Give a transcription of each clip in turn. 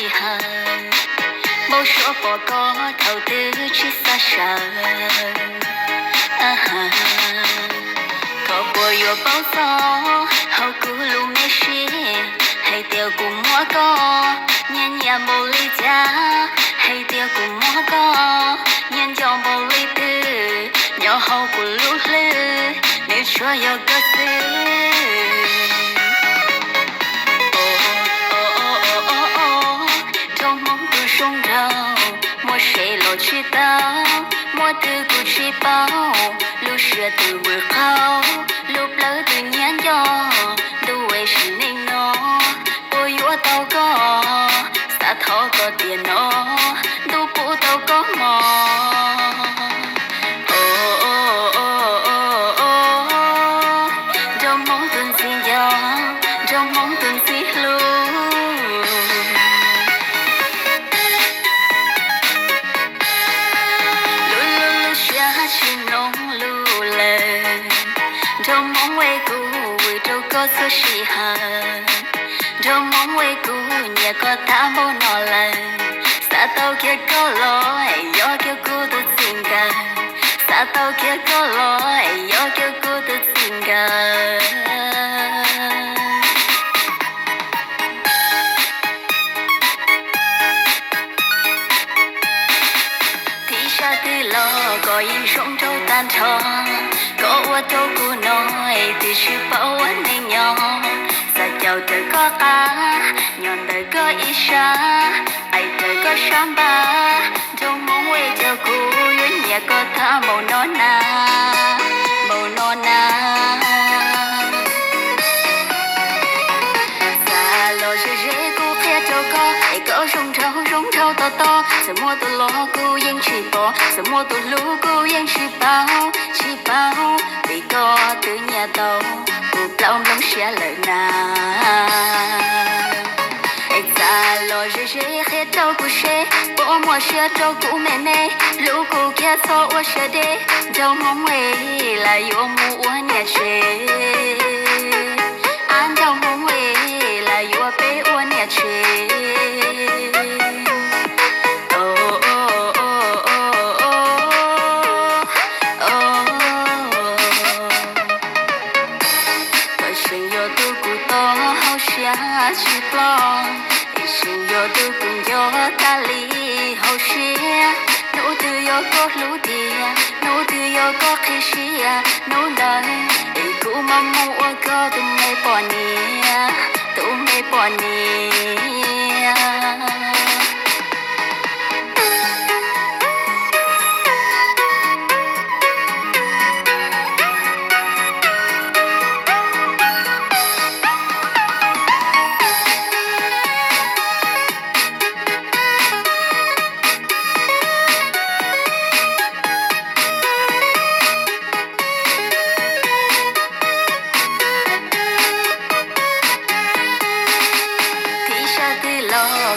xì hờ bao số bỏ có thầu tư chỉ xa sợ có bồi yo bao gió hậu cứ lu mê xì hay tiêu cùng mua có nhân nhà bồ ly cha hay tiêu cùng mua có nhân dòng bồ ly tư nhỏ hậu của lu lư nếu cho yo có tư sông rau mua xe lò chi tao mua từ cụ chi bao lúc xưa từ bữa khao lúc lỡ từ nhán gió đuôi xin nên nó bôi vua tao có xa thọ có tiền nó đu cụ tao có mò trong mong tuần xin gió trong mong tuần xin luôn trong mong quê cũ đâu có số xì hờ trong mong quê cũ nhà có ta mô nọ lần xa tàu kia có lỗi do kêu cô tự xin gần xa tàu kia có lỗi do kêu cô tự xin gần thì xa tư lo có yên sống trâu tan tròn có qua trâu cô nói thì sự bảo anh nên nhỏ xa chào trời có cá nhọn đời có ý xa ai trời có sám ba trong mong quê cho cô duyên nhà có tha màu non na màu non na xa lo dễ dễ cô kia cho có ai có rong trâu to to sợ mua tôi lo cô yên chỉ bỏ sợ mua tôi lú cô yên chỉ bao vì có từ nhà tàu cuộc lòng lắm sẽ lời na anh xa lo dễ dễ hết trâu cô xe bỏ mua xe trâu cô mẹ lũ cô kia so ô xe đê trâu mong quê là yêu mua nhà xe anh trâu mong quê là yêu bé ô nhà xe chỉ lo, xin yo tu cùng yo ta li hậu xia, nấu từ yo có lú tia, nấu từ yo có khi xia, nấu đời, cụ mong mua có tụi mày bỏ nia, tụi mày bỏ nia.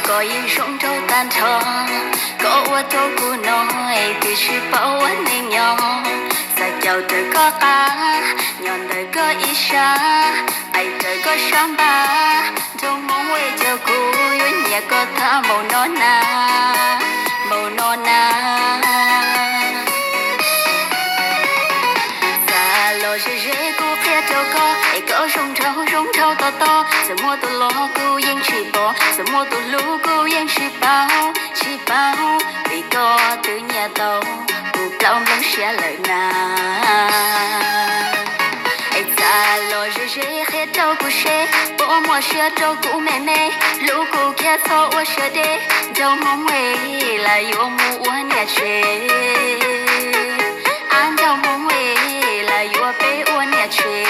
Có yên sống trâu tan tròn có qua trâu cô nói thì sự bảo anh nên nhỏ xa chào trời có cá nhọn đời có ý xa ai trời có sám ba trong mong quê cho cô duyên nhà có tha màu non na màu non na xa lo dễ dễ cô kia trâu có ai có rong trâu to to sợ mua tôi lo cô yên chỉ bỏ sợ mua tôi lú cô yên chỉ bao vì có từ nhà tàu cuộc lòng lắm sẽ lời na anh xa lo dễ dễ hết trâu cô xe bỏ mua xe trâu cô mẹ lũ cô kia so ô xe đê trâu mong quê là yêu mua nhà xe anh trâu mong quê là yêu bé ô nhà xe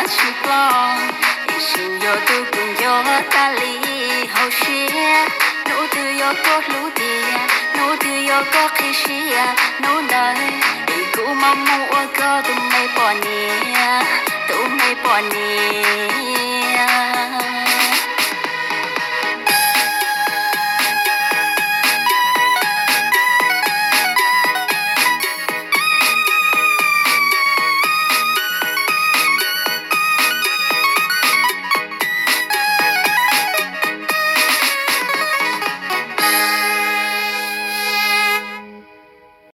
chỉ lo, xin yo tu cùng yo ta li hậu xia, nấu từ yo có lú tia, nấu từ yo có khi xia, nấu đời, cụ mong mua có tụi mày bỏ nia, tụi mày bỏ nia.